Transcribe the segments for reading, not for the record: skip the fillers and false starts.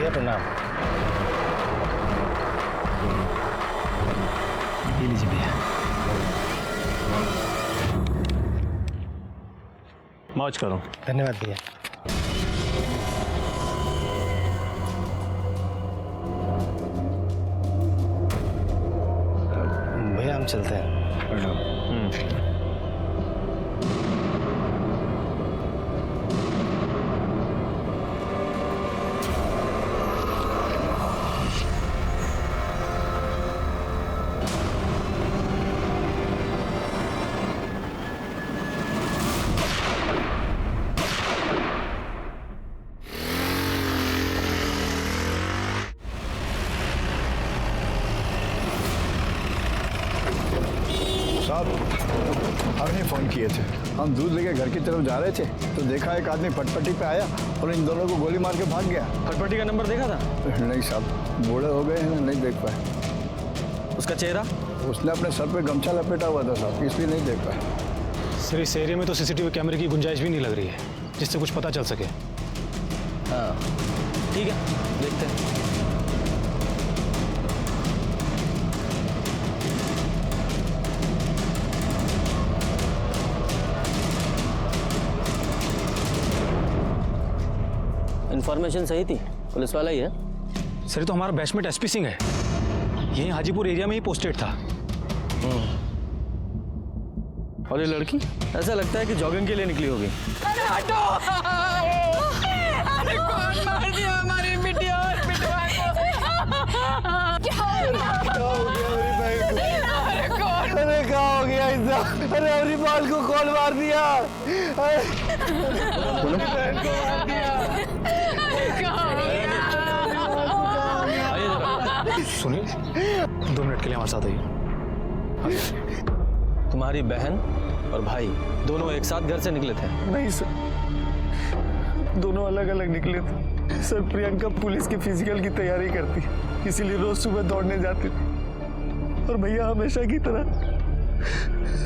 भैया प्रणाम। ये लीजिए भैया। मौज करो। धन्यवाद भैया। भैया हम चलते हैं। हमने फ़ोन किए थे, हम दूध लेके घर की तरफ जा रहे थे तो देखा एक आदमी फटपटी पे आया और इन दोनों को गोली मार के भाग गया। फटपटी का नंबर देखा था? नहीं साहब, बूढ़े हो गए हैं, नहीं देख पाए। उसका चेहरा? उसने अपने सर पे गमछा लपेटा हुआ था साहब, इसलिए नहीं देख पाए। सर इस एरिया में तो सीसीटीवी कैमरे की गुंजाइश भी नहीं लग रही है जिससे कुछ पता चल सके। हाँ ठीक है, देखते हैं। इन्फॉर्मेशन सही थी, पुलिस वाला ही है। सर ये तो हमारा बैचमेट एसपी सिंह है, यही हाजीपुर एरिया में ही पोस्टेड था। और ये लड़की ऐसा लगता है कि जॉगिंग के लिए निकली होगी। अरे हटो! अरे कौन मार दिया हमारी बिटिया और बिटवा को? क्या हो गया? अरे कौन? अरे क्या हो गया इतना? अरे हरिपाल को कौन मार दिया? सुनिए 2 मिनट के लिए हमारे साथ आइए। तुम्हारी बहन और भाई दोनों एक साथ घर से निकले थे? नहीं सर, दोनों अलग अलग निकले थे। सर प्रियंका पुलिस की फिजिकल की तैयारी करती, इसीलिए रोज सुबह दौड़ने जाती थी और भैया हमेशा की तरह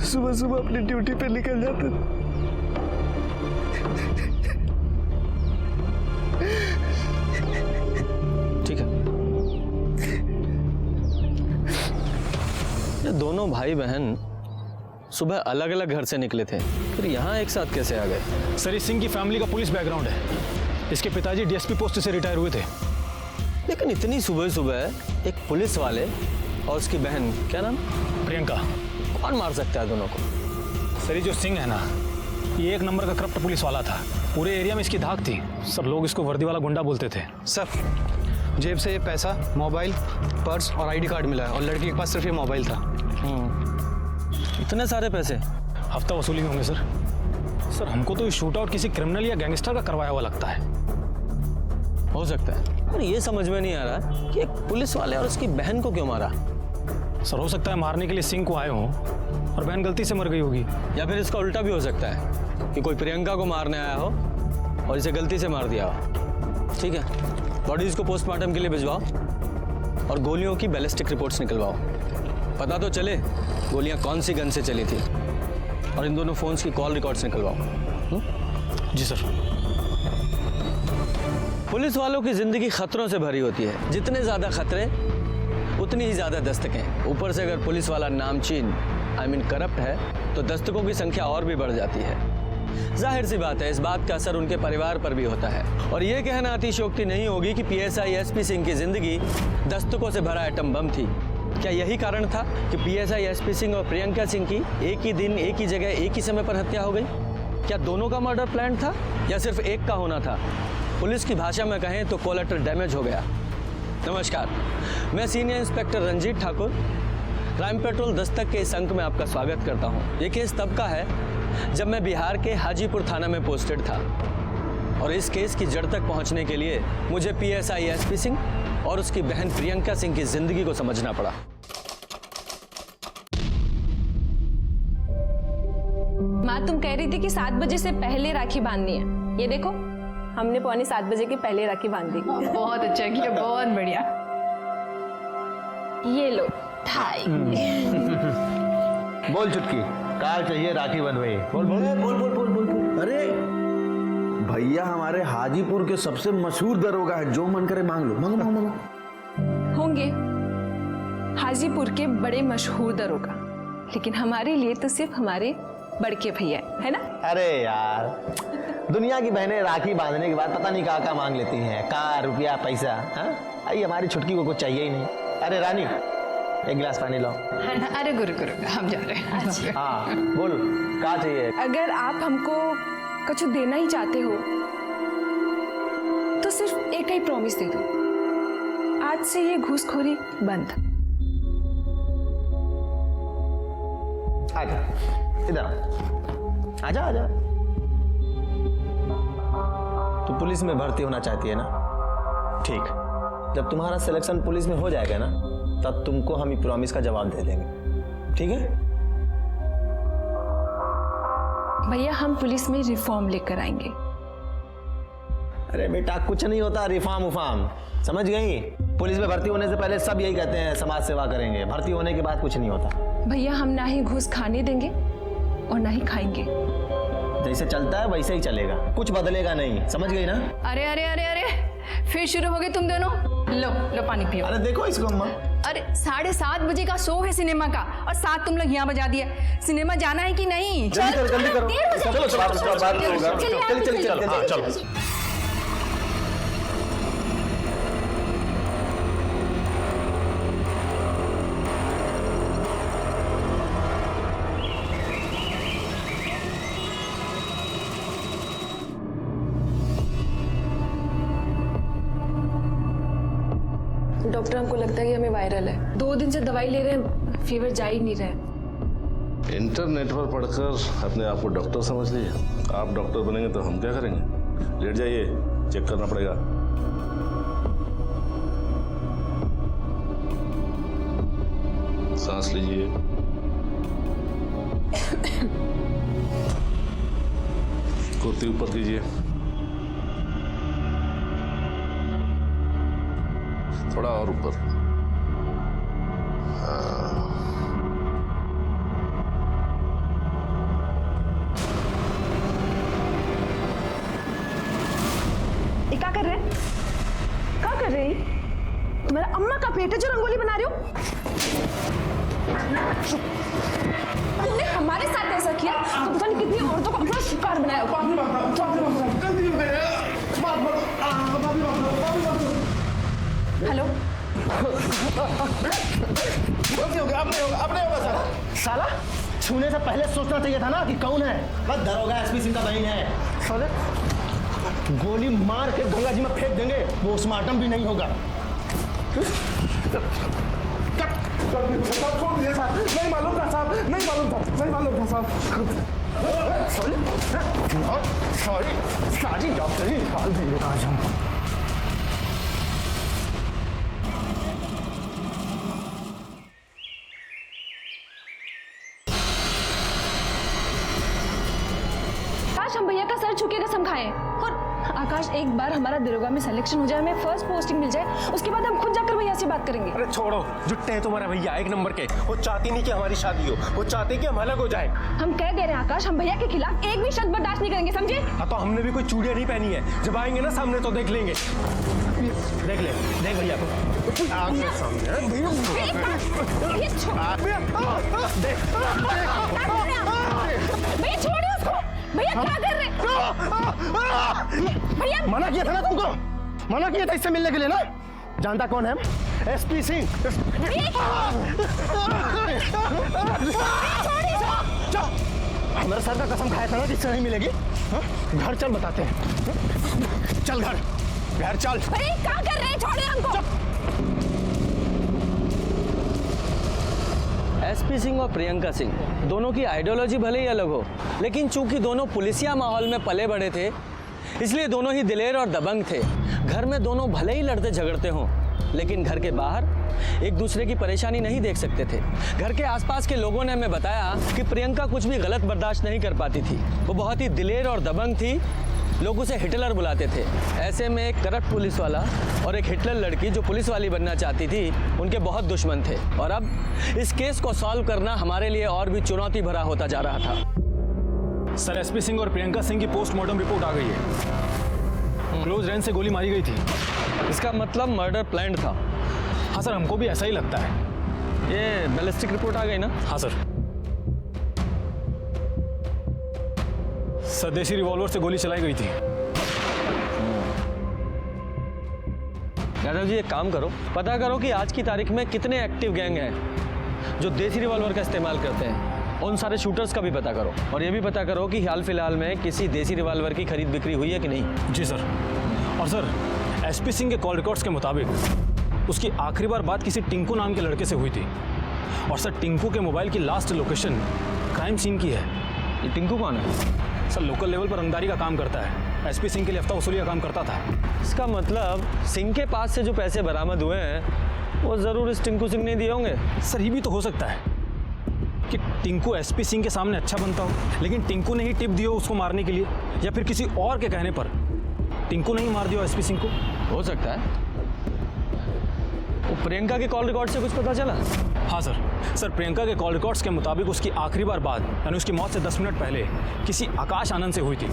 सुबह सुबह अपनी ड्यूटी पे निकल जाते थे। ठीक है, ये दोनों भाई बहन सुबह अलग अलग घर से निकले थे, फिर यहाँ एक साथ कैसे आ गए? सर इस सिंह की फैमिली का पुलिस बैकग्राउंड है, इसके पिताजी डीएसपी पोस्ट से रिटायर हुए थे। लेकिन इतनी सुबह सुबह एक पुलिस वाले और उसकी बहन, क्या नाम? प्रियंका। कौन मार सकता है दोनों को? सर ये जो सिंह है ना, ये 1 नंबर का करप्ट पुलिस वाला था, पूरे एरिया में इसकी धाक थी। सर लोग इसको वर्दी वाला गुंडा बोलते थे। सर जेब से ये पैसा, मोबाइल, पर्स और आईडी कार्ड मिला है और लड़की के पास सिर्फ ये मोबाइल था। इतने सारे पैसे? हफ्ता वसूली में होंगे सर। सर हमको तो ये शूट आउट किसी क्रिमिनल या गैंगस्टर का करवाया हुआ लगता है। हो सकता है, पर ये समझ में नहीं आ रहा कि एक पुलिस वाले और उसकी बहन को क्यों मारा। सर हो सकता है मारने के लिए सिंह को आए हों और बहन गलती से मर गई होगी। या फिर इसका उल्टा भी हो सकता है कि कोई प्रियंका को मारने आया हो और इसे गलती से मार दिया हो। ठीक है, बॉडीज को पोस्टमार्टम के लिए भिजवाओ और गोलियों की बैलिस्टिक रिपोर्ट्स निकलवाओ। पता तो चले गोलियां कौन सी गन से चली थी, और इन दोनों फोन्स की कॉल रिकॉर्ड्स निकलवाओ। जी सर। पुलिस वालों की जिंदगी खतरों से भरी होती है, जितने ज्यादा खतरे उतनी ही ज्यादा दस्तकें। ऊपर से अगर पुलिस वाला नामचीन करप्ट है तो दस्तकों की संख्या और भी बढ़ जाती है। जाहिर सी बात है, इस बात का असर उनके परिवार पर भी होता है। और ये कहना अतिशयोक्ति नहीं होगी कि पीएसआई एसपी सिंह की जिंदगी दस्तकों से भरा एटम बम थी। क्या यही कारण था कि पीएसआई एसपी सिंह और प्रियंका सिंह की एक ही दिन, एक ही जगह, एक ही समय पर हत्या हो गई? क्या दोनों का मर्डर प्लान था या सिर्फ एक का होना था? पुलिस की भाषा में कहें तो कोलेटरल डैमेज हो गया। नमस्कार, मैं senior inspector Ranjeet Thakur Crime Patrol Dastak के इस अंक में आपका स्वागत करता हूं। ये केस तब का है जब मैं बिहार के हाजीपुर थाना में पोस्टेड था और इस केस की जड़ तक पहुंचने के लिए मुझे पीएसआई एसपी सिंह और उसकी बहन प्रियंका सिंह की जिंदगी को समझना पड़ा। माँ तुम कह रही थी कि 7 बजे से पहले राखी बांधनी है, ये देखो हमने 6:45 बजे के पहले राखी बांध दी। बहुत अच्छा किया, बहुत बढ़िया। ये लो ठाई। बोल चुटकी, कार चाहिए राखी बंधवाई। बोल बोल बोल बोल बोल बोल। अरे भैया हमारे हाथ हाजीपुर के सबसे मशहूर दरोगा है, जो मन करे मांग लो, मांगो मांगो मांगो। होंगे हाजीपुर के बड़े मशहूर दरोगा, लेकिन हमारे लिए तो सिर्फ हमारे बड़के भैया है ना। अरे यार, दुनिया की बहनें राखी बांधने के बाद पता नहीं कहाँ मांग लेती हैं, कार रुपया पैसा। हाँ, आई हमारी छुटकी को कुछ चाहिए ही नहीं। अरे रानी, एक गिलास पानी लाओ। अरे गुरु गुरु हम जा रहे हैं। हाँ बोल, क्या चाहिए? अगर आप हमको कुछ देना ही चाहते हो तो सिर्फ एक ही प्रॉमिस दे दो, आज से ये घूसखोरी बंद। आजा, इधर आजा आजा। तू पुलिस में भर्ती होना चाहती है ना? ठीक, जब तुम्हारा सिलेक्शन पुलिस में हो जाएगा ना, तब तुमको हम ये प्रॉमिस का जवाब दे देंगे, ठीक है? भैया हम पुलिस में रिफॉर्म लेकर आएंगे। अरे बेटा, कुछ नहीं होता रिफॉर्म उफार्म, समझ गई? पुलिस में भर्ती होने से पहले सब यही कहते हैं समाज सेवा करेंगे, भर्ती होने के बाद कुछ नहीं होता। भैया हम ना ही घूस खाने देंगे और ना ही खाएंगे। जैसे चलता है वैसे ही चलेगा, कुछ बदलेगा नहीं, समझ गई ना? अरे अरे अरे अरे, फिर शुरू हो गए तुम दोनों। लो लो पानी पियो। अरे देखो इसको अम्मा। अरे 7:30 बजे का शो है सिनेमा का, और 7 तुम लोग यहाँ बजा दिया। सिनेमा जाना है कि नहीं? जल्दी करो, जल्दी करो। चलो चलो, बात होगा। चल चल चल। डॉक्टर हमको लगता है कि हमें वायरल है। 2 दिन से दवाई ले रहे हैं, फीवर जा ही नहीं रहा। इंटरनेट पर पढ़कर अपने आप को डॉक्टर समझ लीजिए। आप डॉक्टर बनेंगे तो हम क्या करेंगे? लेट जाइए, चेक करना पड़ेगा। सांस लीजिए। कुर्ती ऊपर कीजिए, थोड़ा और ऊपर। ये क्या कर रहे हैं? क्या कर रहे हैं? तुम्हारा अम्मा का पेट है जो रंगोली बना रहे हो? तुमने हमारे साथ ऐसा किया तो पता नहीं कितनी औरतों को अपना शिकार बनाया होगा। हेलो, साला, छूने से पहले सोचना चाहिए था ना कि कौन है। बस दरोगा एसपी सिंह का बहन है। साले, गोली मार के गंगा जी में फेंक देंगे, पोस्टमार्टम भी नहीं होगा। नहीं मालूम था साहब, नहीं मालूम था साहब। सॉरी, सारी डॉक्टरी निकाल देंगे आज हम। आकाश हम भैया का सर छू के कसम खाएं, और आकाश एक बार हमारा दरोगा में सिलेक्शन हो जाए, हमें फर्स्ट पोस्टिंग मिल जाए, उसके बाद हम खुद जाकर भैया से बात करेंगे। अरे छोड़ो, जुट्टे हैं तुम्हारा भैया, 1 नंबर के। वो चाहती नहीं कि हमारी शादी हो, वो चाहते कि हम अलग हो जाए। हम कह दे रहे हैं आकाश, हम भैया के खिलाफ एक भी शब्द बर्दाश्त नहीं करेंगे, समझे? हाँ, तो हमने भी कोई चूड़ियां नहीं पहनी है, जब आएंगे ना सामने तो देख लेंगे। देख ले, देख भैया को आगे सामने। भैया छोड़िए उसको। भैया क्या कर रहे हैं? भैया मना किया था ना तुमको, मना किया था इससे मिलने के लिए ना। जानता कौन है? एसपी सिंह। हमारे सर का कसम खाया था ना, इससे नहीं मिलेगी। घर चल, बताते हैं। चल घर चल। भैया क्या कर रहे हैं? छोड़िए हमको। एसपी सिंह और प्रियंका सिंह दोनों की आइडियोलॉजी भले ही अलग हो, लेकिन चूंकि दोनों पुलिसिया माहौल में पले बड़े थे, इसलिए दोनों ही दिलेर और दबंग थे। घर में दोनों भले ही लड़ते झगड़ते हों, लेकिन घर के बाहर एक दूसरे की परेशानी नहीं देख सकते थे। घर के आसपास के लोगों ने हमें बताया कि प्रियंका कुछ भी गलत बर्दाश्त नहीं कर पाती थी। वो बहुत ही दिलेर और दबंग थी, लोग उसे हिटलर बुलाते थे। ऐसे में एक करप्ट पुलिस वाला और एक हिटलर लड़की जो पुलिस वाली बनना चाहती थी, उनके बहुत दुश्मन थे। और अब इस केस को सॉल्व करना हमारे लिए और भी चुनौती भरा होता जा रहा था। सर, एसपी सिंह और प्रियंका सिंह की पोस्टमार्टम रिपोर्ट आ गई है। क्लोज रेंज से गोली मारी गई थी। इसका मतलब मर्डर प्लान्ड था। हाँ सर, हमको भी ऐसा ही लगता है। ये बैलिस्टिक रिपोर्ट आ गई ना? हाँ सर। स्वदेशी रिवॉल्वर से गोली चलाई गई थी। यादव जी एक काम करो, पता करो कि आज की तारीख में कितने एक्टिव गैंग हैं जो देसी रिवॉल्वर का इस्तेमाल करते हैं। उन सारे शूटर्स का भी पता करो और ये भी पता करो कि हाल फिलहाल में किसी देसी रिवॉल्वर की खरीद बिक्री हुई है कि नहीं। जी सर। और सर, एसपी सिंह के कॉल रिकॉर्ड्स के मुताबिक उसकी आखिरी बार बात किसी टिंकू नाम के लड़के से हुई थी। और सर, टिंकू के मोबाइल की लास्ट लोकेशन क्राइम सीन की है। ये टिंकू कौन है? सर, लोकल लेवल पर रंगदारी का काम करता है। एसपी सिंह के लिए हफ्ता वसूली का काम करता था। इसका मतलब सिंह के पास से जो पैसे बरामद हुए हैं वो जरूर इस टिंकू सिंह ने दिए होंगे। सर, ये भी तो हो सकता है कि टिंकू एसपी सिंह के सामने अच्छा बनता हो, लेकिन टिंकू ने ही टिप दी हो उसको मारने के लिए, या फिर किसी और के कहने पर टिंकू ने ही मार दिया एसपी सिंह को। हो सकता है। वो प्रियंका के कॉल रिकॉर्ड से कुछ पता चला? हाँ सर। सर, प्रियंका के कॉल रिकॉर्ड्स के मुताबिक उसकी आखिरी बार बात यानी उसकी मौत से 10 मिनट पहले किसी आकाश आनंद से हुई थी।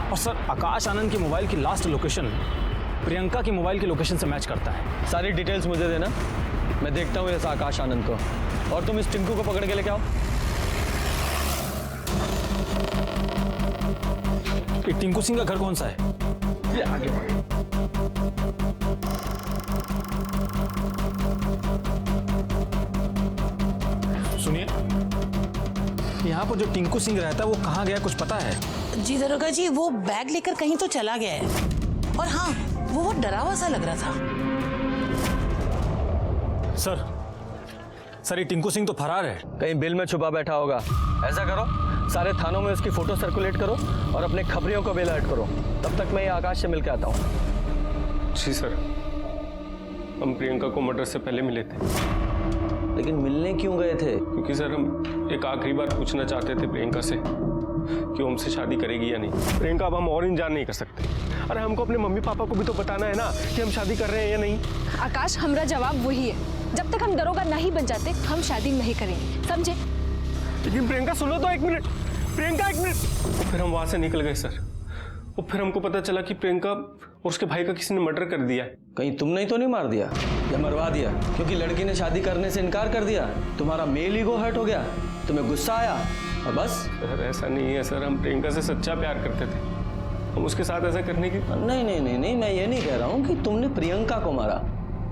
और सर, आकाश आनंद की मोबाइल की लास्ट लोकेशन प्रियंका की मोबाइल की लोकेशन से मैच करता है। सारी डिटेल्स मुझे देना, मैं देखता हूँ इस आकाश आनंद को, और तुम इस टिंकू को पकड़ के लेके आओ। ये टिंकू सिंह का घर कौन सा है? ये आगे बढ़ो। सुनिए, यहाँ पर जो टिंकू सिंह रहता है वो कहाँ गया, कुछ पता है? जी दरोगा जी, वो बैग लेकर कहीं तो चला गया है। और हाँ, वो बहुत डरा हुआ सा लग रहा था। सर, ये टिंकू सिंह तो फरार है। कहीं बिल में छुपा बैठा होगा। ऐसा करो, सारे थानों में उसकी फोटो सर्कुलेट करो और अपने खबरियों को भी अलर्ट करो। तब तक मैं ये आकाश से मिलकर आता हूँ। जी सर, हम प्रियंका को मर्डर से पहले मिले थे। लेकिन मिलने क्यों गए थे? क्योंकि सर हम एक आखिरी बार पूछना चाहते थे प्रियंका से कि वो हमसे शादी करेगी या नहीं। प्रियंका, अब हम और इंतजार नहीं कर सकते। अरे हमको अपने मम्मी पापा को भी तो बताना है ना कि हम शादी कर रहे हैं या नहीं। आकाश, हमारा जवाब वही है, जब तक हम दरोगा नहीं बन जाते हम शादी नहीं करेंगे, समझे? लेकिन प्रियंका सुनो तो, एक मिनट प्रियंका, एक मिनट। फिर हम वहां से निकल गए सर। और फिर हमको पता चला कि प्रियंका और उसके भाई का किसी ने मर्डर कर दिया। कहीं तुमने तो नहीं मार दिया या मरवा दिया? क्योंकि लड़की ने शादी करने से इनकार कर दिया, तुम्हारा मेल ईगो हर्ट हो गया, तुम्हें गुस्सा आया और बस? सर ऐसा नहीं है सर, हम प्रियंका से सच्चा प्यार करते थे। हम उसके साथ ऐसा करने की नहीं नहीं नहीं नहीं, मैं ये नहीं कह रहा हूँ कि तुमने प्रियंका को मारा।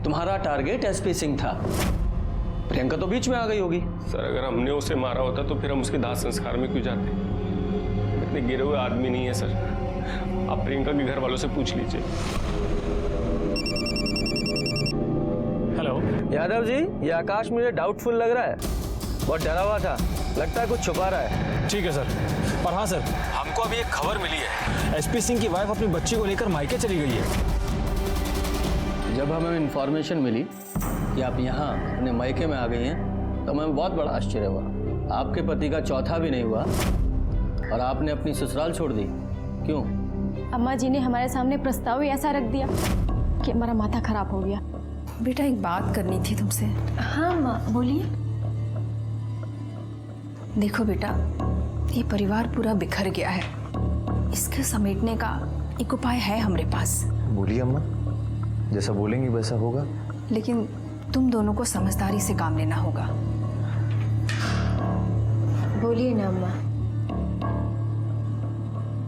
तुम्हारा टारगेट एसपी सिंह था, प्रियंका तो बीच में आ गई होगी। सर अगर हमने उसे मारा होता तो फिर हम उसके दाह संस्कार में क्यों जाते? इतने गिरे हुए आदमी नहीं है सर, आप प्रियंका के घर वालों से पूछ लीजिए। हेलो यादव जी, ये आकाश मुझे डाउटफुल लग रहा है, बहुत डरा हुआ था, लगता है कुछ छुपा रहा है। ठीक है सर। और हाँ सर, हमको अभी एक खबर मिली है, एसपी सिंह की वाइफ अपनी बच्ची को लेकर मायके चली गई है। जब हमें इन्फॉर्मेशन मिली कि आप यहाँ अपने मायके में आ गई हैं तो हमें बहुत बड़ा आश्चर्य हुआ। आपके पति का चौथा भी नहीं हुआ और आपने अपनी ससुराल छोड़ दी, क्यों? अम्मा जी ने हमारे सामने प्रस्ताव ही ऐसा रख दिया कि हमारा माथा खराब हो गया। बेटा, एक बात करनी थी तुमसे। हाँ माँ, बोलिए। देखो बेटा, ये परिवार पूरा बिखर गया है, इसके समेटने का एक उपाय है हमारे पास। बोलिए अम्मा, जैसा बोलेंगी वैसा होगा। लेकिन तुम दोनों को समझदारी से काम लेना होगा। बोलिए ना अम्मा।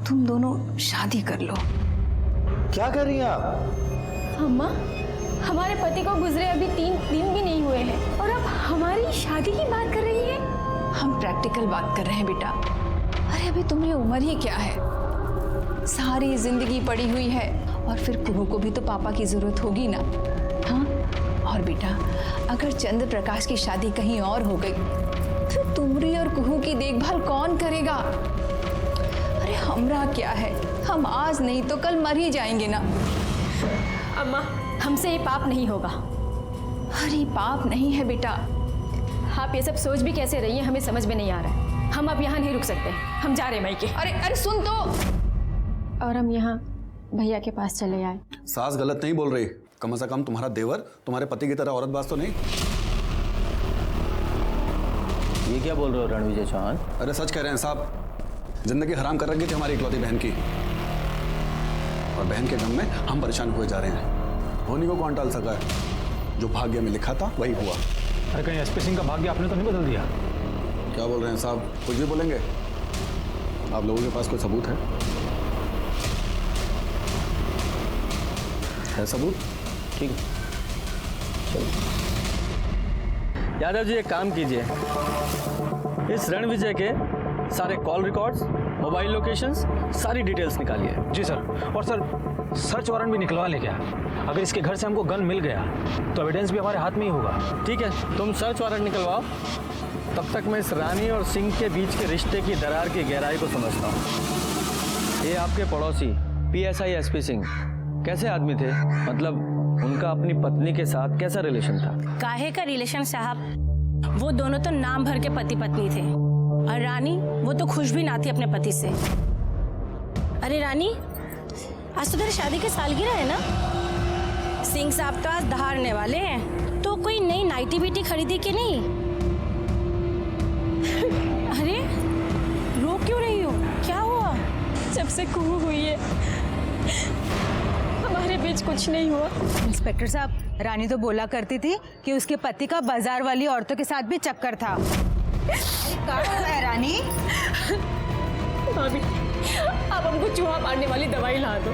तुम दोनों शादी कर लो। क्या कर रही हैं आप? अम्मा, हमारे पति को गुजरे अभी 3 दिन भी नहीं हुए हैं और अब हमारी शादी की बात कर रही है। हम प्रैक्टिकल बात कर रहे हैं बेटा। अरे अभी तुम्हारी उम्र ही क्या है, सारी जिंदगी पड़ी हुई है और फिर कुहू को भी तो पापा की जरूरत होगी ना। हाँ, और बेटा अगर चंद्र प्रकाश की शादी कहीं और हो गई तो तुमरी और कुहू की देखभाल कौन करेगा? अरे हमरा क्या है, हम आज नहीं तो कल मर ही जाएंगे ना। अम्मा, हमसे ये पाप नहीं होगा। अरे पाप नहीं है बेटा। आप ये सब सोच भी कैसे रही हैं, हमें समझ में नहीं आ रहा है। हम अब यहाँ नहीं रुक सकते, हम जा रहे हैं मायके। अरे सुन तो। और हम यहाँ भैया के पास चले आए। सास गलत नहीं बोल रही, कम से कम तुम्हारा देवर तुम्हारे पति की तरह औरतबाज तो नहीं। ये क्या बोल रहे हो रणविजय चौहान? अरे सच कह रहे हैं साहब, जिंदगी हराम कर रखी थी हमारी इकलौती बहन की। और बहन के गम में हम परेशान हुए जा रहे हैं। होनी को कौन टाल सका है? जो भाग्य में लिखा था वही हुआ। अरे कहीं एसपी सिंह का भाग्य आपने तो नहीं बदल दिया? क्या बोल रहे हैं साहब? कुछ भी बोलेंगे? आप लोगों के पास कोई सबूत है सबूत? ठीक है, चलो। यादव जी एक काम कीजिए, इस रणविजय के सारे कॉल रिकॉर्ड्स, मोबाइल लोकेशंस, सारी डिटेल्स निकालिए। जी सर। और सर सर्च वारंट भी निकलवा ले क्या? अगर इसके घर से हमको गन मिल गया तो एविडेंस भी हमारे हाथ में ही होगा। ठीक है, तुम सर्च वारंट निकलवाओ, तब तक मैं इस रानी और सिंह के बीच के रिश्ते की दरार की गहराई को समझता हूँ। ये आपके पड़ोसी PSI SP सिंह कैसे आदमी थे? मतलब उनका अपनी पत्नी के साथ कैसा रिलेशन था? काहे का रिलेशन साहब, वो दोनों तो नाम भर के पति पत्नी थे। और रानी, वो तो खुश भी ना थी अपने पति से। अरे रानी, आज तो तेरी शादी की सालगिरह है ना? सिंह साहब तो आज दहाड़ने वाले हैं, तो कोई नई नाइटी बीटी खरीदी कि नहीं? अरे रो क्यों रही हो? क्या हुआ? जब से कुहू हुई है हमारे बीच कुछ नहीं हुआ। इंस्पेक्टर साहब, रानी तो बोला करती थी कि उसके पति का बाजार वाली औरतों के साथ भी चक्कर था। क्या हुआ है रानी? भाभी, आप हमको चूहा मारने वाली दवाई ला दो,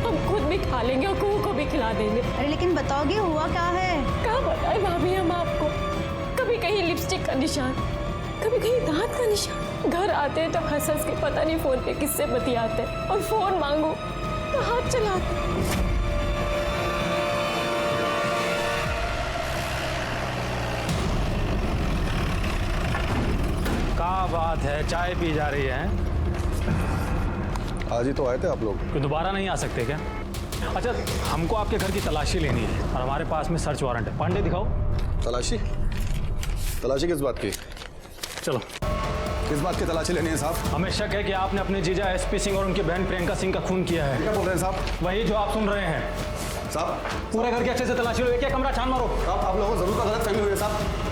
हम खुद भी खा लेंगे और कुहू को भी खिला देंगे। अरे लेकिन बताओगे हुआ क्या है? क्या बताए भाभी हम आपको? कभी कहीं लिपस्टिक का निशान, कभी कहीं दांत का निशान। घर आते तो हंस हंस के पता नहीं फोन पे किससे बतियाते, और फोन मांगो तो हाथ चलाते। क्या बात है, चाय पी जा रही है? आज ही तो आए थे आप लोग। तो दोबारा नहीं आ सकते क्या? अच्छा, हमको आपके घर की तलाशी लेनी है और हमारे पास में सर्च वारंट है। पांडे दिखाओ। तलाशी? तलाशी किस बात की? चलो। किस बात की तलाशी लेनी है साहब? हमें शक है कि आपने अपने जीजा SP सिंह और उनकी बहन प्रियंका सिंह का खून किया है। क्या बोल रहे हैं साहब? वही जो आप सुन रहे हैं साहब। पूरे घर की अच्छे से तलाशी लो, एक एक कमरा छान मारो। साहब, आप लोगों को जरूर का गलत फहमी हुई है साहब।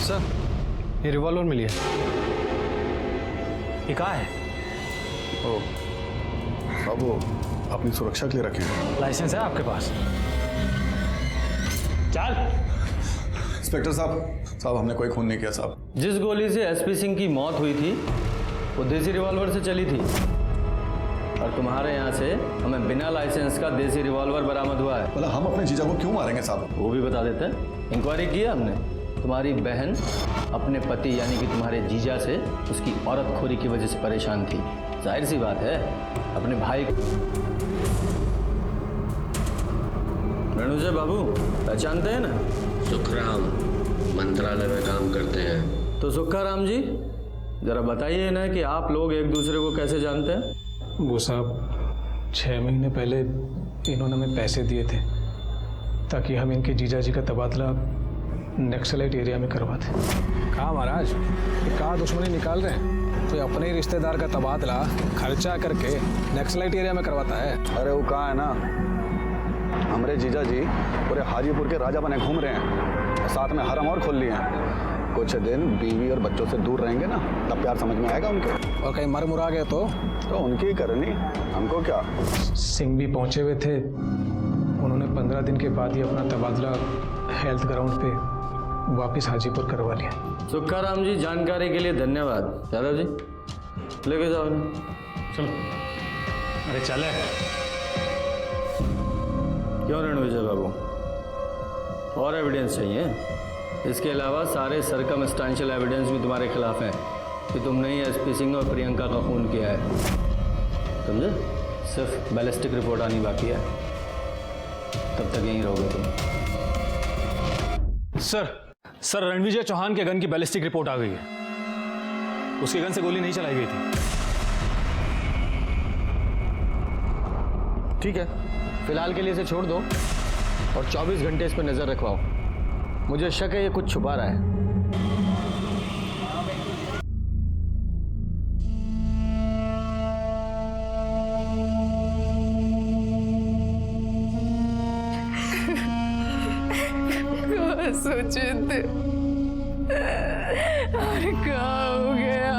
सर, ये रिवॉल्वर मिली है। ये कहाँ है? ओ, साहब वो अपनी सुरक्षा के लिए रखे हैं। लाइसेंस है आपके पास? चल। इंस्पेक्टर साहब, हमने कोई खून नहीं किया साहब। जिस गोली से SP सिंह की मौत हुई थी वो देसी रिवॉल्वर से चली थी, और तुम्हारे यहाँ से हमें बिना लाइसेंस का देसी रिवॉल्वर बरामद हुआ है। मतलब हम अपने जीजा को क्यों मारेंगे साहब? वो भी बता देते हैं। इंक्वायरी की है हमने। तुम्हारी बहन अपने पति यानी कि तुम्हारे जीजा से उसकी औरतखोरी की वजह से परेशान थी। जाहिर सी बात है, अपने भाई रणविजय बाबू पहचानते हैं ना? सुखराम मंत्रालय में काम करते हैं। तो सुखाराम जी, जरा बताइए ना कि आप लोग एक दूसरे को कैसे जानते हैं? वो साहब 6 महीने पहले इन्होंने हमें पैसे दिए थे ताकि हम इनके जीजा जी का तबादला नक्सलाइट एरिया में करवाते। कहाँ महाराज, ये कहाँ दुश्मनी निकाल रहे हैं? कोई अपने ही रिश्तेदार का तबादला खर्चा करके नक्सलाइट एरिया में करवाता है? अरे वो कहाँ है ना, हमारे जीजा जी पूरे हाजीपुर के राजा बने घूम रहे हैं और साथ में हरम और खोल लिए हैं। कुछ दिन बीवी और बच्चों से दूर रहेंगे ना, तब प्यार समझ में आएगा उनके। और कहीं मर मुरा गए तो उनकी ही करनी, हमको क्या। सिंह भी पहुंचे हुए थे, उन्होंने 15 दिन के बाद ही अपना तबादला हेल्थ ग्राउंड पे वापस हाजीपुर करवा लिया। सुखाराम जी, जानकारी के लिए धन्यवाद। यादव जी लेके जाओ ना। चलो। अरे चले। क्यों रणविजय बाबू, और एविडेंस चाहिए? इसके अलावा सारे सर्कमस्टेंशियल एविडेंस भी तुम्हारे खिलाफ हैं कि तुमने ही SP सिंह और प्रियंका का खून किया है। समझे? सिर्फ बैलिस्टिक रिपोर्ट आनी बाकी है, तब तक यहीं रहोगे तुम। सर रणविजय चौहान के गन की बैलिस्टिक रिपोर्ट आ गई है। उसके गन से गोली नहीं चलाई गई थी। ठीक है, फिलहाल के लिए इसे छोड़ दो और 24 घंटे इस पर नजर रखवाओ। मुझे शक है ये कुछ छुपा रहा है। सोचे थे और क्या हो गया?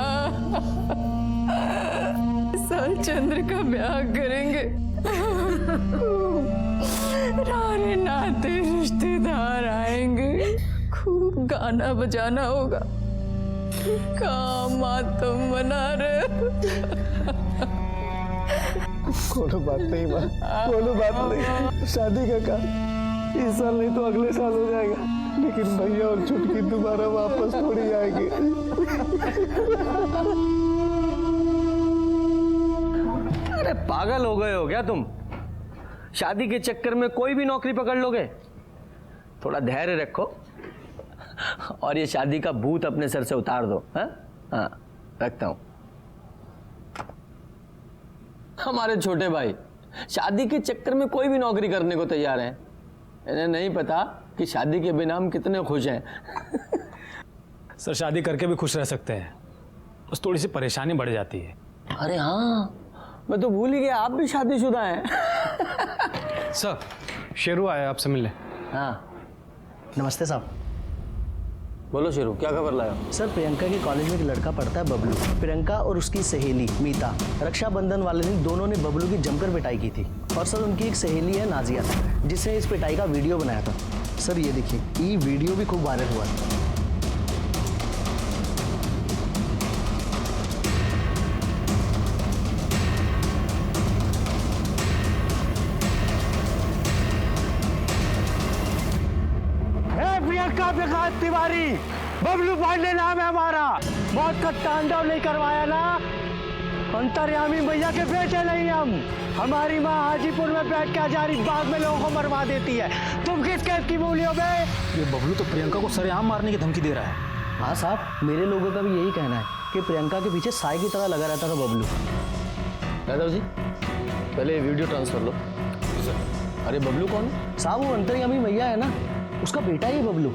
साल चंद्र का ब्याह करेंगे, सारे नाते रिश्तेदार आएंगे, खूब गाना बजाना होगा। मातम मना रहे। कोनो बात नहीं माँ, कोनो बात नहीं। शादी का काम इस साल नहीं तो अगले साल हो जाएगा, लेकिन भैया और छुटकी दोबारा वापस थोड़ी आएंगे। अरे पागल हो गए हो क्या तुम? शादी के चक्कर में कोई भी नौकरी पकड़ लोगे? थोड़ा धैर्य रखो और ये शादी का भूत अपने सर से उतार दो। हाँ, रखता हूं। हमारे छोटे भाई शादी के चक्कर में कोई भी नौकरी करने को तैयार हैं। इन्हें नहीं पता कि शादी के बिना हम कितने खुश हैं। सर शादी करके भी खुश रह सकते हैं, बस थोड़ी सी परेशानी बढ़ जाती है। अरे हाँ, मैं तो भूल ही गया, आप भी शादीशुदा हैं। सर शेरू आया आपसे मिलने। हाँ नमस्ते साहब। बोलो शेरू, क्या खबर लाया? सर प्रियंका के कॉलेज में एक लड़का पढ़ता है बबलू। प्रियंका और उसकी सहेली मीता रक्षाबंधन वाले दिन दोनों ने बबलू की जमकर पिटाई की थी। और सर उनकी एक सहेली है नाजिया, जिसने इस पिटाई का वीडियो बनाया था। सर ये देखिए, ये वीडियो भी खूब वायरल हुआ था। प्रियंका प्रकाश तिवारी, बबलू पांडे नाम है हमारा। मौत का तांडव नहीं करवाया ना, अंतर्यामी भैया के बेटे नहीं हम। हमारी माँ हाजीपुर में बैठ के हजारी बाग में लोगों को मरवा देती है। तुम किस केस की मूली हो बे? ये बबलू तो प्रियंका को सरेआम मारने की धमकी दे रहा है। हाँ साहब, मेरे लोगों का भी यही कहना है कि प्रियंका के पीछे साई की तरह लगा रहता था बबलू। यादव जी, पहले ये वीडियो ट्रांसफर लो। अरे बबलू कौन है? साहब वो अंतर्यामी भैया है ना, उसका बेटा ही बबलू।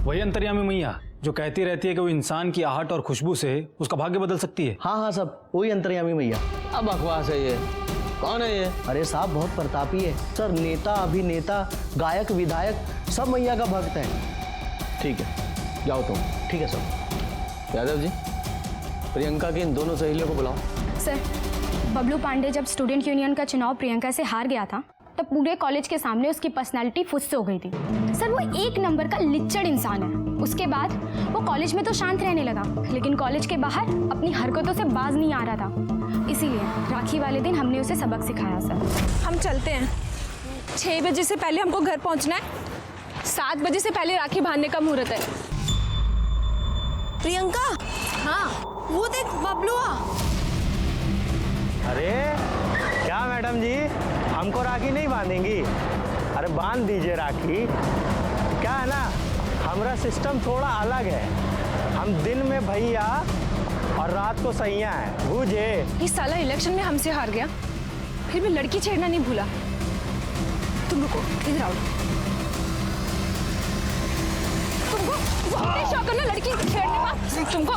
वही अंतर्यामी मैया जो कहती रहती है कि वो इंसान की आहट और खुशबू से उसका भाग्य बदल सकती है। हाँ हाँ साहब, वही अंतर्यामी भैया। अब बकवास है ये। कौन है ये? अरे साहब बहुत प्रतापी है सर, नेता अभिनेता गायक विधायक सब मैया का भक्त है। ठीक है, जाओ तुम। ठीक है सर। यादव जी, प्रियंका की इन दोनों सहेलियों को बुलाओ। सर, बबलू पांडे जब स्टूडेंट यूनियन का चुनाव प्रियंका से हार गया था, तब पूरे कॉलेज के सामने उसकी पर्सनालिटी फुस हो गई थी। सर वो एक नंबर का लिच्चड़ इंसान है। उसके बाद वो कॉलेज में तो शांत रहने लगा, लेकिन कॉलेज के बाहर अपनी हरकतों से बाज नहीं आ रहा था। इसीलिए राखी वाले दिन हमने उसे सबक सिखाया। सर हम चलते हैं। 6 बजे से पहले हमको घर पहुंचना है। 7 बजे से पहले राखी बांधने का मुहूर्त है। प्रियंका, हाँ वो देख बबलू। अरे क्या मैडम जी, हमको राखी नहीं बांधेंगी? अरे बांध दीजिए राखी। क्या है ना, हमारा सिस्टम थोड़ा अलग है। हम दिन में भैया और रात को सैया है, बूझे? ये साला इलेक्शन में हमसे हार गया, फिर भी लड़की छेड़ना नहीं भूला। तुम रुको, इधर आओ। तुमको बहुत शौक है ना लड़की छेड़ने का। तुमको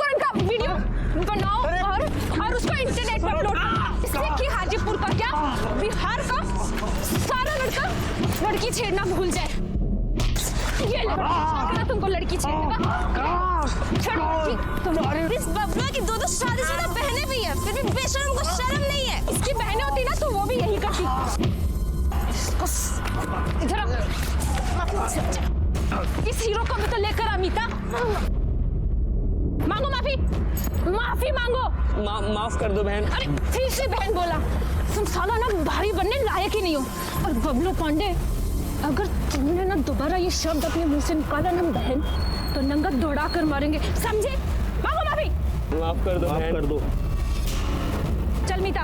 इनका वीडियो बनाओ और उसको इंटरनेट पर अपलोड करो। इससे कि हाजीपुर का क्या, बिहार का सारा लड़का लड़की छेड़ना भूल जाए। ये लड़का तुमको लड़की छेड़ने का। छेड़ो इस बबलू की 2 शादीशुदा बहनें भी है, फिर भी बेशर्म को शर्म नहीं है। इसकी बहनें होती ना तो वो भी यही करती। इधर इस हीरो को भी तो लेकर अमिता। मांगो माफी, माफी मांगो। माफ कर दो बहन। अरे फिर से बहन बोला। तुम साला ना भाई बनने लायक ही नहीं हो। और बबलू पांडे, अगर तुमने ना दोबारा ये शब्द अपने मुंह से निकाला ना बहन, तो नंगा दौड़ा कर मारेंगे, समझे? मांगो माफी। माफ कर दो, माफ कर दो। चल मीता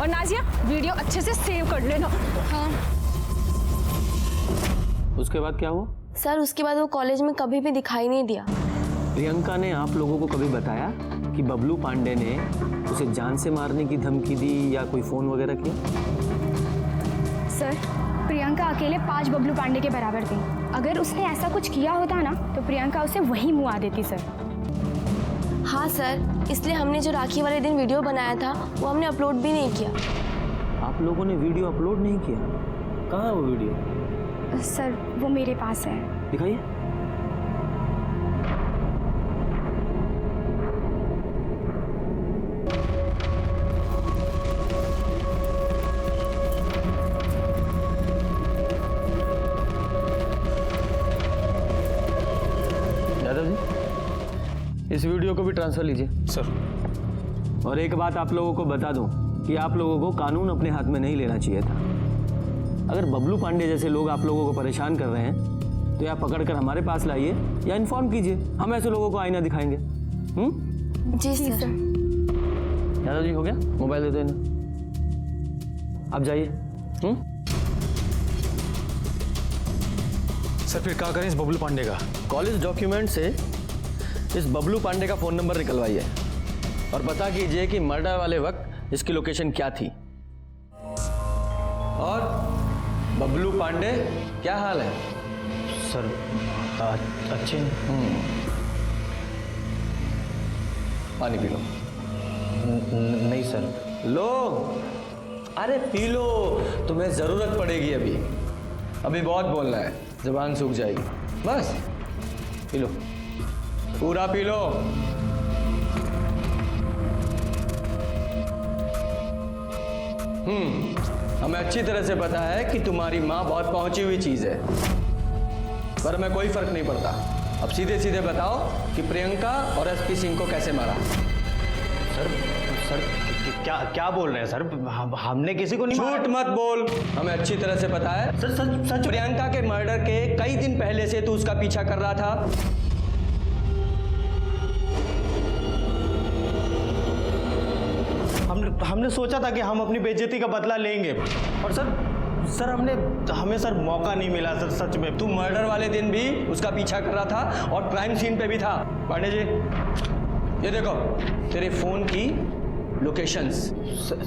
और नाजिया, वीडियो अच्छे से सेव कर लेना। हाँ उसके बाद क्या हुआ? सर, उसके बाद वो कॉलेज में कभी भी दिखाई नहीं दिया। प्रियंका ने आप लोगों को कभी बताया कि बबलू पांडे ने उसे जान से मारने की धमकी दी या कोई फोन वगैरह किया? सर, प्रियंका अकेले 5 बबलू पांडे के बराबर थी। अगर उसने ऐसा कुछ किया होता ना तो प्रियंका उसे वहीं मुआ देती। सर हाँ सर, इसलिए हमने जो राखी वाले दिन वीडियो बनाया था वो हमने अपलोड भी नहीं किया। आप लोगों ने वीडियो अपलोड नहीं किया? कहाँ है वो वीडियो? सर वो मेरे पास है। दिखाइए। यादव जी, इस वीडियो को भी ट्रांसफर लीजिए। सर। और एक बात आप लोगों को बता दूं कि आप लोगों को कानून अपने हाथ में नहीं लेना चाहिए था। अगर बबलू पांडे जैसे लोग आप लोगों को परेशान कर रहे हैं तो या पकड़कर हमारे पास लाइए या इन्फॉर्म कीजिए, हम ऐसे लोगों को आईना दिखाएंगे। जी सर। यादव जी, हो गया? मोबाइल दे दो इन्हें, आप जाइए। सर फिर क्या करें इस बबलू पांडे का? कॉलेज डॉक्यूमेंट से इस बबलू पांडे का फोन नंबर निकलवाइए और पता कीजिए कि मर्डर वाले वक्त इसकी लोकेशन क्या थी। और बबलू पांडे, क्या हाल है? सर अच्छे हैं। पानी पी लो। नहीं सर। लो, अरे पी लो, तुम्हें जरूरत पड़ेगी। अभी बहुत बोलना है, जुबान सूख जाएगी। बस पी लो, पूरा पी लो। हमें अच्छी तरह से पता है कि तुम्हारी माँ बहुत पहुंची हुई चीज है, पर हमें कोई फर्क नहीं पड़ता। अब सीधे सीधे बताओ कि प्रियंका और एसपी सिंह को कैसे मारा? सर क्या बोल रहे हैं सर? हमने किसी को नहीं झूठ मत बोल, हमें अच्छी तरह से पता है। सच प्रियंका के मर्डर के कई दिन पहले से तू उसका पीछा कर रहा था। हमने सोचा था कि हम अपनी बेइज्जती का बदला लेंगे, और सर हमें सर मौका नहीं मिला सर। सच में तू मर्डर वाले दिन भी उसका पीछा कर रहा था और क्राइम सीन पे भी था। पांडे जी, ये देखो तेरे फोन की लोकेशंस।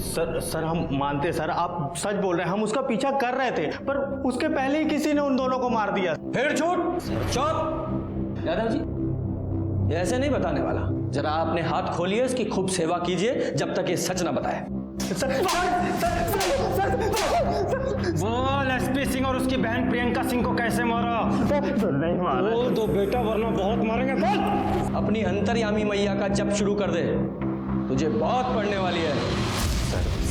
सर हम मानते सर, आप सच बोल रहे हैं, हम उसका पीछा कर रहे थे, पर उसके पहले ही किसी ने उन दोनों को मार दिया। फिर झूठ? चुप। यादव जी, ये ऐसे नहीं बताने वाला। जरा आपने हाथ खोलिए, इसकी खूब सेवा कीजिए जब तक ये सच ना बताए। बोल एसपी सिंह और उसकी बहन प्रियंका सिंह को कैसे मारा? नहीं मारा। बोल तो बेटा, वरना बहुत मारेंगे। बोल। अपनी अंतर्यामी मैया का जप शुरू कर दे, तुझे बहुत पड़ने वाली है।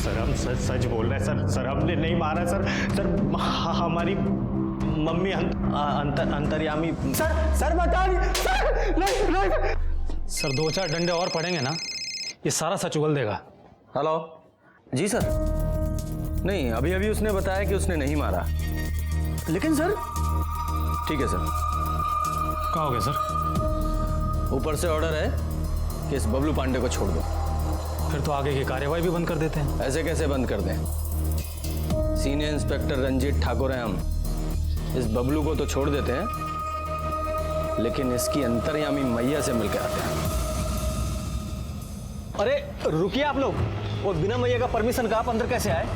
सर हम सच बोल रहे हैं सर हमने नहीं मारा सर। हमारी मम्मी अंतर्यामी। सर बता नहीं। सर 2-4 डंडे और पड़ेंगे ना, ये सारा सच उगल देगा। हेलो जी सर। नहीं, अभी अभी उसने बताया कि उसने नहीं मारा। लेकिन सर, ठीक है सर। क्या हो गया सर? ऊपर से ऑर्डर है कि इस बबलू पांडे को छोड़ दो। फिर तो आगे की कार्यवाही भी बंद कर देते हैं। ऐसे कैसे बंद कर दें? सीनियर इंस्पेक्टर रंजीत ठाकुर हैं हम। इस बबलू को तो छोड़ देते हैं, लेकिन इसकी अंतर्यामी मैया से मिलकर आते हैं। अरे रुकिए आप लोग, वो बिना मैया का परमिशन का आप अंदर कैसे आए?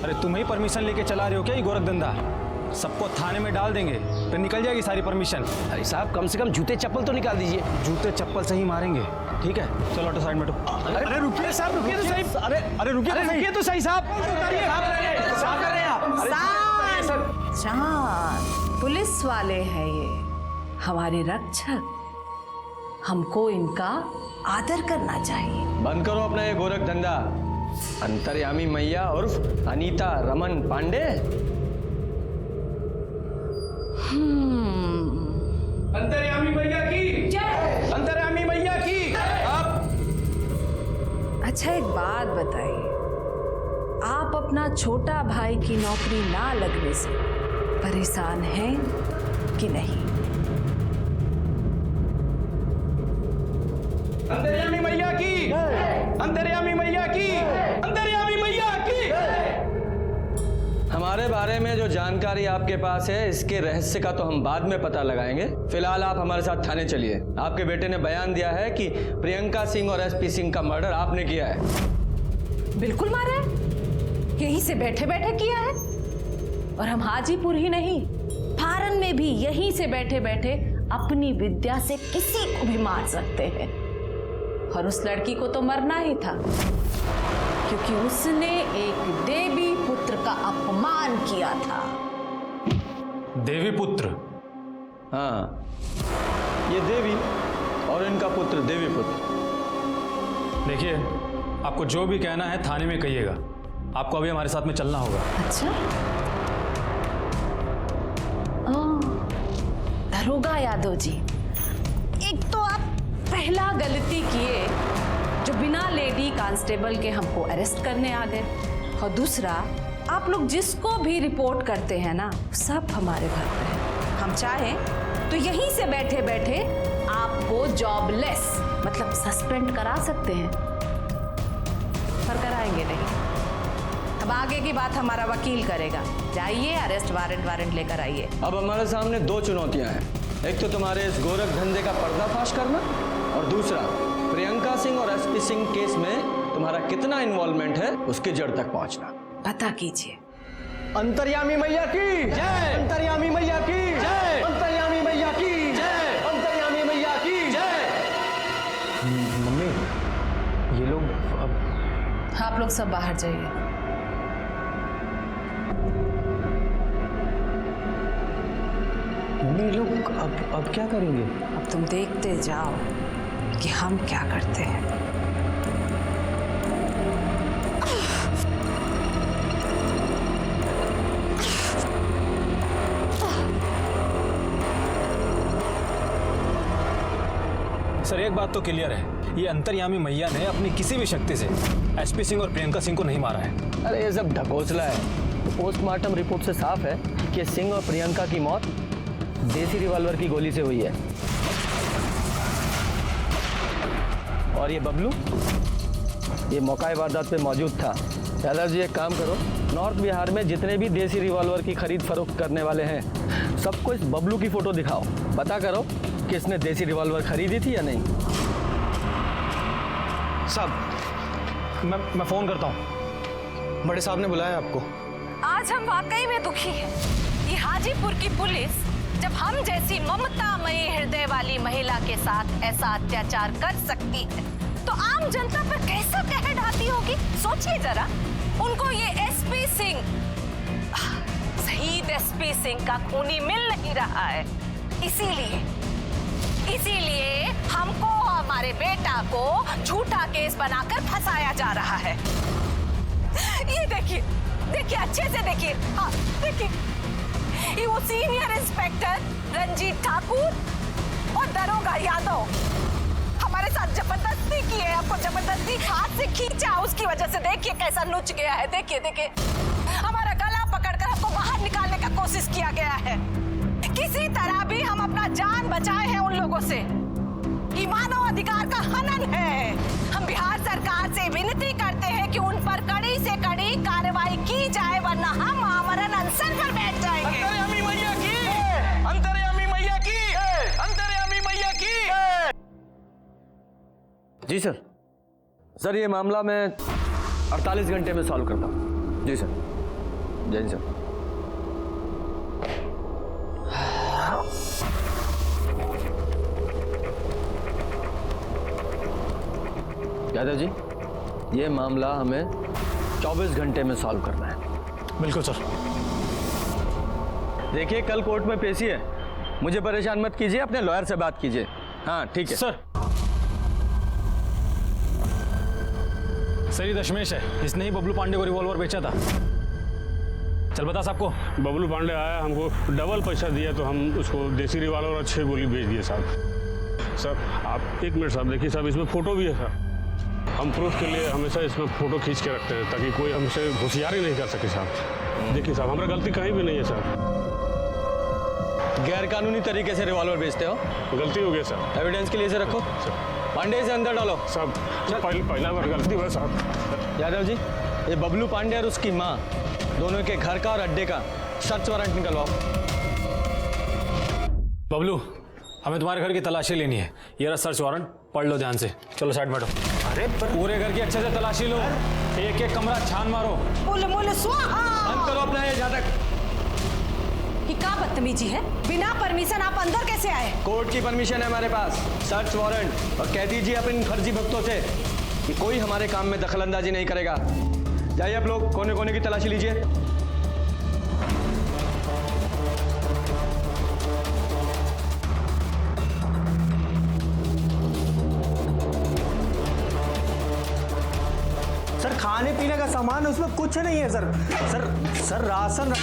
अरे तुम ही परमिशन लेके चला रहे हो क्या ये गोरख धंधा? सबको थाने में डाल देंगे, फिर निकल जाएगी सारी परमिशन। अरे साहब, कम से कम जूते चप्पल तो निकाल दीजिए। जूते चप्पल से ही मारेंगे, ठीक है? चलो ऑटो साइड में बैठो। अरे रुकिए साहब, रुकिए तो सही। अरे रुकिए तो सही साहब। शांत, पुलिस वाले हैं ये, हमारे रक्षक, हमको इनका आदर करना चाहिए। बंद करो अपना ये गोरख धंधा। अंतर्यामी मैया उर्फ अनीता रमन पांडे। अंतर्यामी मैया की जय। अंतर्यामी मैया की। अच्छा एक बात बताइए, आप अपना छोटा भाई की नौकरी ना लगने से परेशान हैं कि नहीं? अंतर्यामी मैया की। अंतर्यामी मैया की। अंतर्यामी मैया की। हमारे बारे में जो जानकारी आपके पास है, इसके रहस्य का तो हम बाद में पता लगाएंगे। फिलहाल आप हमारे साथ थाने चलिए। आपके बेटे ने बयान दिया है कि प्रियंका सिंह और एसपी सिंह का मर्डर आपने किया है। बिल्कुल मारा है, यहीं से बैठे बैठे किया है। और हम हाजीपुर ही नहीं, फारन में भी यहीं से बैठे बैठे अपनी विद्या से किसी को भी मार सकते हैं। और उस लड़की को तो मरना ही था, क्योंकि उसने एक देवी पुत्र का अपमान किया था। देवी पुत्र? हाँ, ये देवी और इनका पुत्र देवी पुत्र। देखिए, आपको जो भी कहना है थाने में कहिएगा। आपको अभी हमारे साथ में चलना होगा। अच्छा, दरोगा यादव जी, एक तो आप पहला गलती किए जो बिना लेडी कांस्टेबल के हमको अरेस्ट करने आ गए, और दूसरा आप लोग जिसको भी रिपोर्ट करते हैं ना सब हमारे घर पे है। हम चाहें तो यहीं से बैठे बैठे आपको जॉबलेस मतलब सस्पेंड करा सकते हैं, पर कराएंगे नहीं। अब आगे की बात हमारा वकील करेगा। जाइए अरेस्ट वारंट लेकर आइए। अब हमारे सामने दो चुनौतियां हैं, एक तो तुम्हारे इस गोरख धंधे का पर्दाफाश करना, और दूसरा प्रियंका सिंह और एसपी सिंह केस में तुम्हारा कितना इन्वॉल्वमेंट है उसकी जड़ तक पहुंचना। पता कीजिए। अंतर्यामी मैया की जय, अंतर्यामी मैया की जय, अंतर्यामी मैया की जय, अंतर्यामी मैया की जय। मम्मी, ये लोग अब आप लोग सब बाहर जाइए। मम्मी, ये लोग अब क्या करेंगे? अब तुम देखते जाओ कि हम क्या करते हैं। सर एक बात तो क्लियर है, ये अंतर्यामी मैया ने अपनी किसी भी शक्ति से एसपी सिंह और प्रियंका सिंह को नहीं मारा है। अरे ये सब ढकोसला है। पोस्टमार्टम रिपोर्ट से साफ है कि सिंह और प्रियंका की मौत देसी रिवॉल्वर की गोली से हुई है। और ये बबलू ये मौका वारदात पे मौजूद था। यादव जी एक काम करो, नॉर्थ बिहार में जितने भी देसी रिवॉल्वर की खरीद फरोख्त करने वाले हैं सबको इस बबलू की फोटो दिखाओ, पता करो कि इसने देसी रिवॉल्वर खरीदी थी या नहीं। साहब मैं फोन करता हूँ, बड़े साहब ने बुलाया आपको। आज हम वाकई में दुखी हैं कि हाजीपुर की पुलिस जब हम जैसी ममतामयी हृदय वाली महिला के साथ ऐसा अत्याचार कर सकती है तो आम जनता पर कैसा कहर ढाती होगी। सोचिए जरा, उनको ये एसपी सिंह, शहीद एसपी सिंह का खूनी मिल नहीं रहा है, इसीलिए हमको हमारे बेटा को झूठा केस बनाकर फंसाया जा रहा है। ये देखिए अच्छे से देखिए, हाँ देखिए, ये वो सीनियर इंस्पेक्टर रंजीत ठाकुर और दरोगा यादव हमारे साथ जबरदस्ती की है, आपको जबरदस्ती हाथ से खींचा, उसकी वजह से देखिए कैसा लुच गया है। देखिए हमारा गला पकड़कर हमको बाहर निकालने का कोशिश किया गया है। किसी तरह भी हम अपना जान बचाए हैं उन लोगों से। ये मानव अधिकार का हनन है। हम बिहार सरकार से विनती करते हैं कि उन पर कड़ी से कड़ी कार्रवाई की जाए, वरना हम आमरण अनशन पर बैठ जाएंगे। अंतर्यामी मैया की, अंतर्यामी मैया की, अंतर्यामी मैया की। जी सर ये मामला मैं 48 घंटे में सॉल्व करता हूँ। जी सर, जय हिंद सर। यादव जी ये मामला हमें 24 घंटे में सॉल्व करना है। बिल्कुल सर। देखिए कल कोर्ट में पेशी है, मुझे परेशान मत कीजिए, अपने लॉयर से बात कीजिए। हाँ ठीक है सर। सर ये दशमेश है, इसने ही बबलू पांडे को रिवॉल्वर बेचा था। चल बता साहब को। बबलू पांडे आया, हमको डबल पैसा दिया तो हम उसको देसी रिवॉल्वर और 6 गोली भेज दिए साहब। सर आप एक मिनट साहब देखिए साहब, इसमें फोटो भी है साहब। हम प्रूफ के लिए हमेशा इसमें फोटो खींच के रखते हैं ताकि कोई हमसे होशियारी नहीं कर सके साहब। देखिए साहब हमारा गलती कहीं भी नहीं है साहब। गैर कानूनी तरीके से रिवॉल्वर बेचते हो? गलती हो गया सर। एविडेंस के लिए इसे रखो। पांडे से अंदर डालो साहब। पहला बार गलती हुआ साहब। यादव जी ये बबलू पांडे और उसकी माँ दोनों के घर का और अड्डे का सर्च वारंट निकलवाओ। बबलू हमें तुम्हारे घर की तलाशी लेनी है, ये रहा सर्च वारंट, पढ़ लो ध्यान से। चलो साइड बैठो। अरे पूरे घर की अच्छे से तलाशी लो, एक एक कमरा छान मारो। बोले स्वाहा। बंद करो अपना ये जातक। ये क्या बदतमीजी है? बिना परमिशन आप अंदर कैसे आए? कोर्ट की परमिशन है हमारे पास, सर्च वारंट। और कह दीजिए अपने फर्जी भक्तों से कि कोई हमारे काम में दखलंदाजी नहीं करेगा। जाइए आप लोग कोने कोने की तलाशी लीजिए। सर खाने पीने का सामान उसमें कुछ नहीं है सर। Sir ration